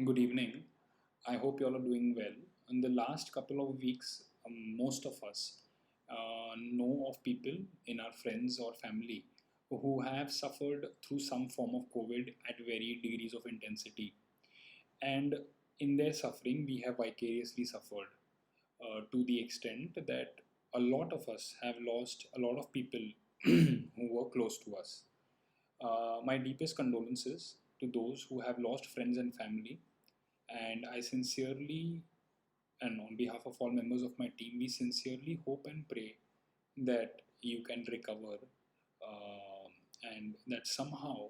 Good evening. I hope you all are doing well. In the last couple of weeks, most of us know of people in our friends or family who have suffered through some form of COVID at varied degrees of intensity. And in their suffering, we have vicariously suffered to the extent that a lot of us have lost a lot of people who were close to us. My deepest condolences to those who have lost friends and family, and I sincerely, and on behalf of all members of my team, we sincerely hope and pray that you can recover, and that somehow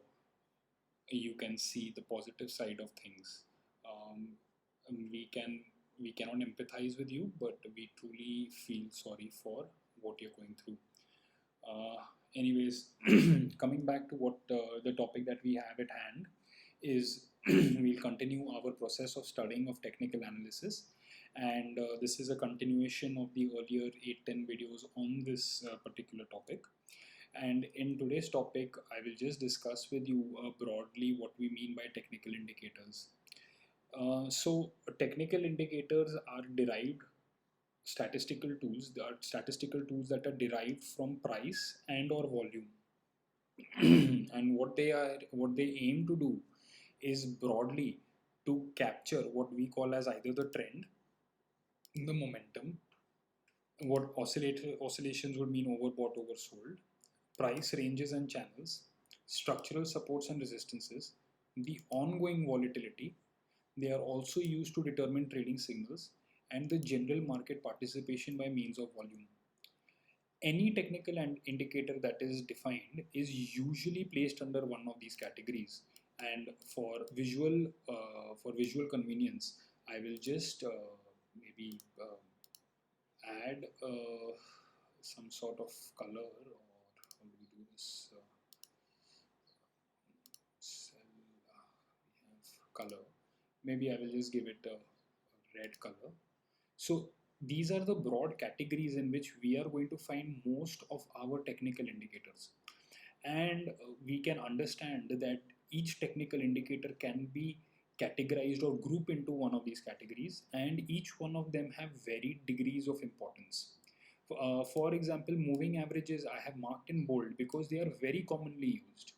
you can see the positive side of things. Um, we can we cannot empathize with you, but we truly feel sorry for what you're going through. Uh, Anyways, coming back to what the topic that we have at hand is, we'll continue our process of studying of technical analysis, and this is a continuation of the earlier 8-10 videos on this particular topic. And in today's topic, I will just discuss with you broadly what we mean by technical indicators. So technical indicators are derived statistical tools. They are statistical tools that are derived from price and or volume. And what they aim to do is broadly to capture what we call as either the trend, the momentum, what oscillations would mean overbought, oversold, price ranges and channels, structural supports and resistances, the ongoing volatility. They are also used to determine trading signals and the general market participation by means of volume. Any technical indicator that is defined is usually placed under one of these categories. And for visual convenience, I will just maybe add some sort of color, or how do we do this? Cell, we have color. Maybe I will just give it a red color. So these are the broad categories in which we are going to find most of our technical indicators. And we can understand that each technical indicator can be categorized or grouped into one of these categories, and each one of them have varied degrees of importance. For example, moving averages I have marked in bold because they are very commonly used.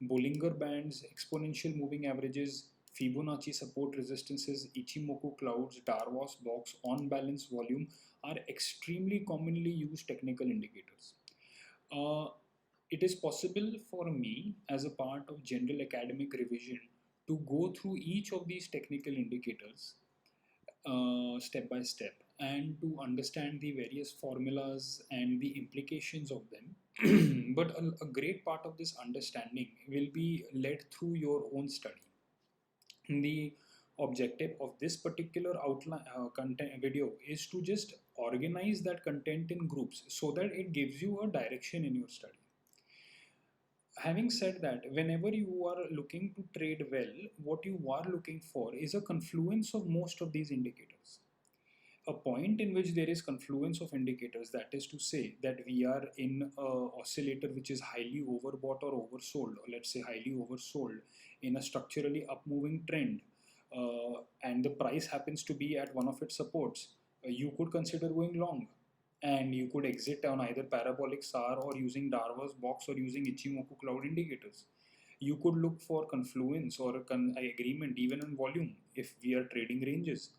Bollinger Bands, exponential moving averages, Fibonacci support resistances, Ichimoku clouds, Darvas box, on balance volume are extremely commonly used technical indicators. Uh, it is possible for me, as a part of general academic revision, to go through each of these technical indicators step by step and to understand the various formulas and the implications of them. But a great part of this understanding will be led through your own study. The objective of this particular outline content video is to just organize that content in groups so that it gives you a direction in your study. Having said that, whenever you are looking to trade well, what you are looking for is a confluence of most of these indicators. A point in which there is confluence of indicators, that is to say that we are in a oscillator which is highly overbought or oversold, or let's say highly oversold in a structurally upmoving trend, and the price happens to be at one of its supports, you could consider going long, and you could exit on either parabolic SAR or using Darvas box or using Ichimoku cloud indicators. You could look for confluence or agreement even in volume if we are trading ranges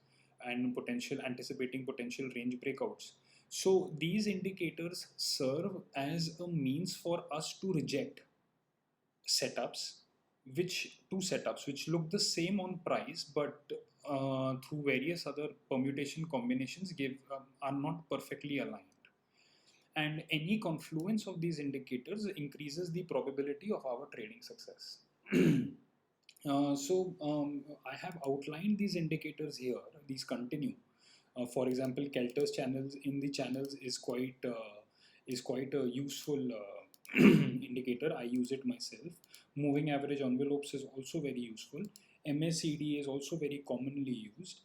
and anticipating potential range breakouts. So these indicators serve as a means for us to reject setups, which look the same on price, but through various other permutation combinations give are not perfectly aligned. And any confluence of these indicators increases the probability of our trading success. I have outlined these indicators here. These continue. For example, Kelter's channels in the channels is quite a useful indicator. I use it myself. Moving average envelopes is also very useful. MACD is also very commonly used.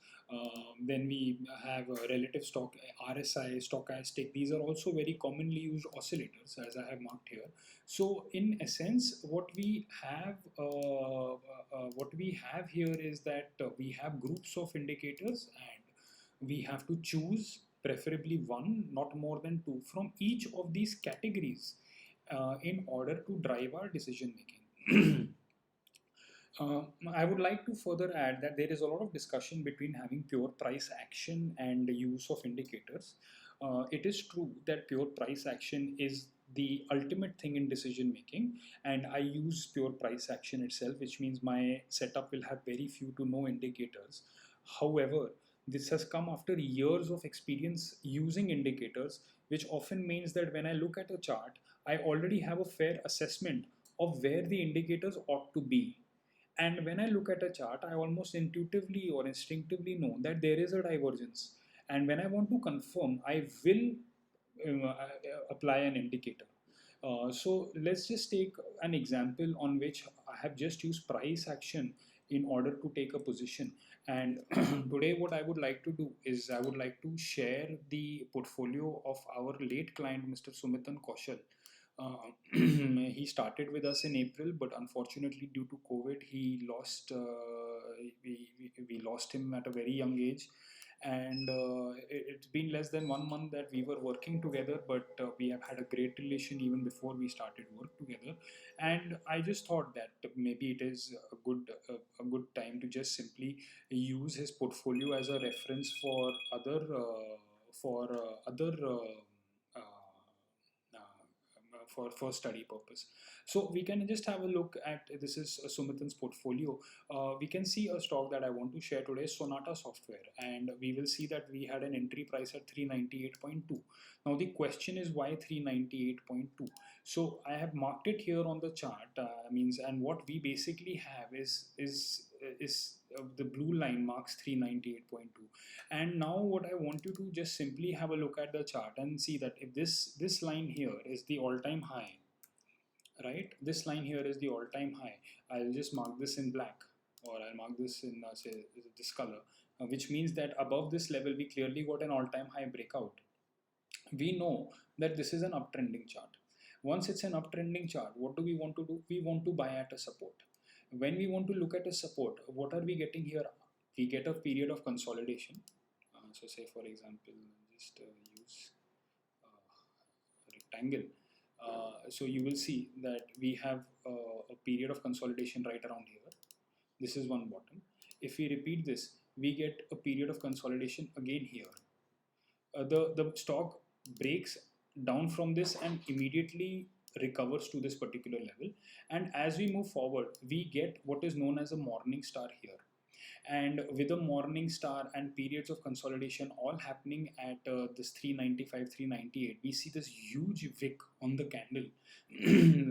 Then we have relative stock, RSI, stochastic. These are also very commonly used oscillators, as I have marked here. So, in essence, what we have here is that we have groups of indicators, and we have to choose preferably one, not more than two, from each of these categories in order to drive our decision making. I would like to further add that there is a lot of discussion between having pure price action and the use of indicators. It is true that pure price action is the ultimate thing in decision making, and I use pure price action itself, which means my setup will have very few to no indicators. However, this has come after years of experience using indicators, which often means that when I look at a chart, I already have a fair assessment of where the indicators ought to be. And when I look at a chart, I almost intuitively or instinctively know that there is a divergence. And when I want to confirm, I will apply an indicator. So let's just take an example on which I have just used price action in order to take a position. And today, what I would like to do is I would like to share the portfolio of our late client, Mr. Sumitan Kaushal. He started with us in April, but unfortunately, due to COVID, we lost him at a very young age, and it's been less than 1 month that we were working together, but we have had a great relation even before we started work together. And I just thought that maybe it is a good time to just simply use his portfolio as a reference for other for study purpose. So we can just have a look at this is Sumitan's portfolio. We can see a stock that I want to share today, Sonata Software, and we will see that we had an entry price at 398.2. Now the question is why 398.2. So I have marked it here on the chart. Means and what we basically have is the blue line marks 398.2. And now what I want you to just simply have a look at the chart and see that if this line here is the all-time high, right? This line here is the all-time high. I'll just mark this in black, or I'll mark this in say this color, which means that above this level we clearly got an all-time high breakout. We know that this is an uptrending chart. Once it's an uptrending chart, what do we want to do? We want to buy at a support. When we want to look at a support, what are we getting here? We get a period of consolidation. So say for example, just use rectangle. So you will see that we have a period of consolidation right around here. This is one bottom. If we repeat this, we get a period of consolidation again here. The stock breaks down from this and immediately recovers to this particular level. And as we move forward, we get what is known as a morning star here. And with a morning star and periods of consolidation all happening at this 395, 398, we see this huge wick on the candle,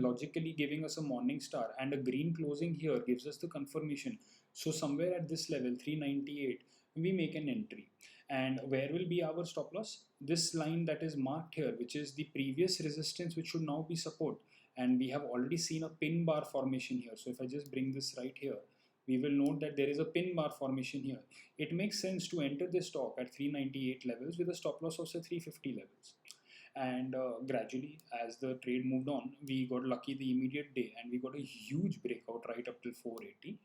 logically giving us a morning star, and a green closing here gives us the confirmation. So somewhere at this level, 398, we make an entry. And where will be our stop loss? This line that is marked here, which is the previous resistance, which should now be support. And we have already seen a pin bar formation here. So if I just bring this right here, we will note that there is a pin bar formation here. It makes sense to enter this stock at 398 levels with a stop loss of say 350 levels. And gradually, as the trade moved on, we got lucky the immediate day and we got a huge breakout right up till 480.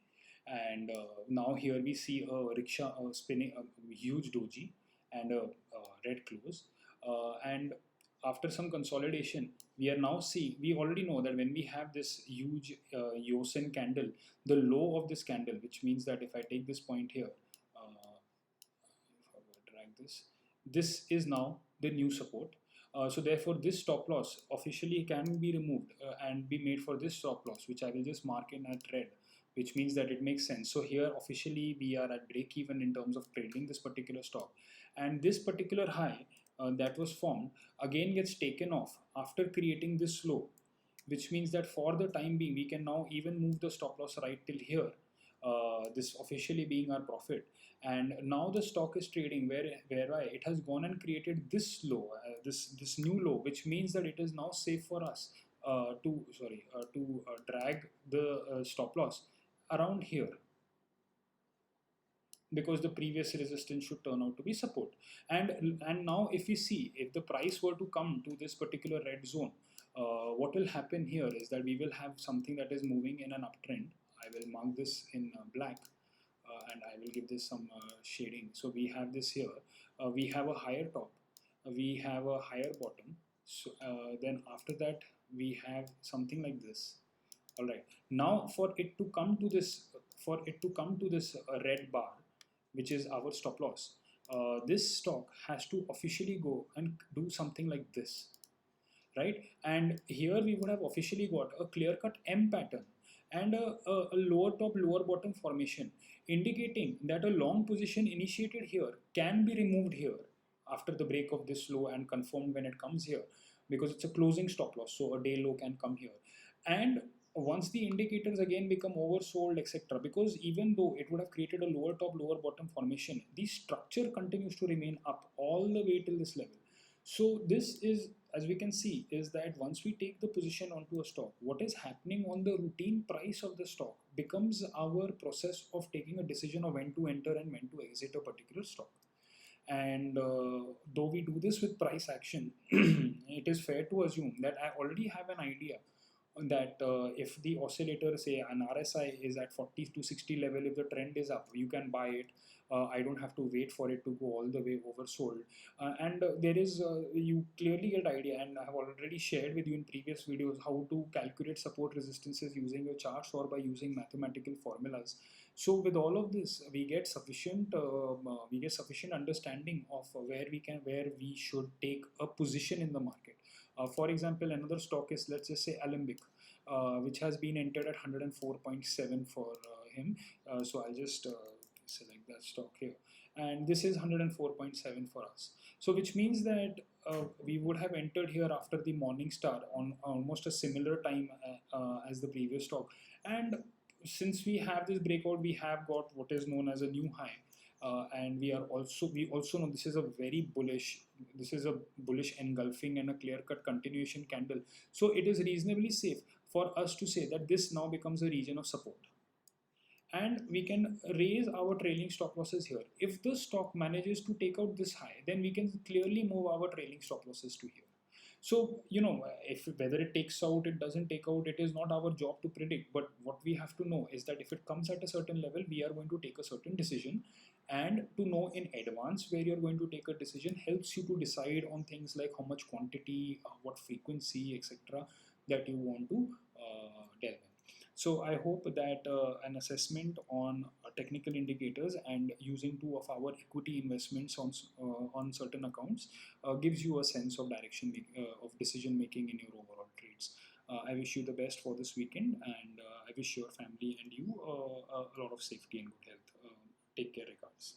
And now here we see a rickshaw spinning a huge doji and a red close. And after some consolidation, we already know that when we have this huge Yosen candle, the low of this candle, which means that if I take this point here, if I drag this is now the new support. So therefore this stop loss officially can be removed and be made for this stop loss, which I will just mark in at red, which means that it makes sense. So here officially we are at break even in terms of trading this particular stock, and this particular high that was formed again gets taken off after creating this low, which means that for the time being we can now even move the stop loss right till here, this officially being our profit. And now the stock is trading whereby it has gone and created this low, this new low, which means that it is now safe for us to drag the stop loss around here. because the previous resistance should turn out to be support. And now if we see, if the price were to come to this particular red zone, what will happen here is that we will have something that is moving in an uptrend. I will mark this in black, and I will give this some shading. So we have this here. We have a higher top, we have a higher bottom. So then after that we have something like this. All right. Now for it to come to this, red bar, which is our stop loss, this stock has to officially go and do something like this, right? And here we would have officially got a clear-cut M pattern and a lower top, lower bottom formation, indicating that a long position initiated here can be removed here after the break of this low and confirmed when it comes here, because it's a closing stop loss, so a day low can come here. And once the indicators again become oversold, etc., because even though it would have created a lower top, lower bottom formation, the structure continues to remain up all the way till this level. So this is, as we can see, is that once we take the position onto a stock, what is happening on the routine price of the stock becomes our process of taking a decision of when to enter and when to exit a particular stock. And though we do this with price action, it is fair to assume that I already have an idea that if the oscillator, say an RSI, is at 40 to 60 level, if the trend is up, you can buy it. I don't have to wait for it to go all the way oversold. And there is, you clearly get idea, and I have already shared with you in previous videos how to calculate support resistances using your charts or by using mathematical formulas. So with all of this, we get sufficient understanding of where we should take a position in the market. For example, another stock is, let's just say, Alembic, which has been entered at 104.7 for him. So I'll just select that stock here, and this is 104.7 for us. So which means that we would have entered here after the morning star on almost a similar time as the previous stock. And since we have this breakout, we have got what is known as a new high. And we also know this is a very bullish, engulfing and a clear-cut continuation candle. So it is reasonably safe for us to say that this now becomes a region of support, and we can raise our trailing stop losses here. If the stock manages to take out this high, then we can clearly move our trailing stop losses to here. So, if whether it takes out, it doesn't take out, it is not our job to predict. But what we have to know is that if it comes at a certain level, we are going to take a certain decision. And to know in advance where you're going to take a decision helps you to decide on things like how much quantity, what frequency, etc., that you want to delve in. So I hope that an assessment on technical indicators and using two of our equity investments on certain accounts gives you a sense of direction of decision making in your overall trades. I wish you the best for this weekend, and I wish your family and you a lot of safety and good health. Take care, regards.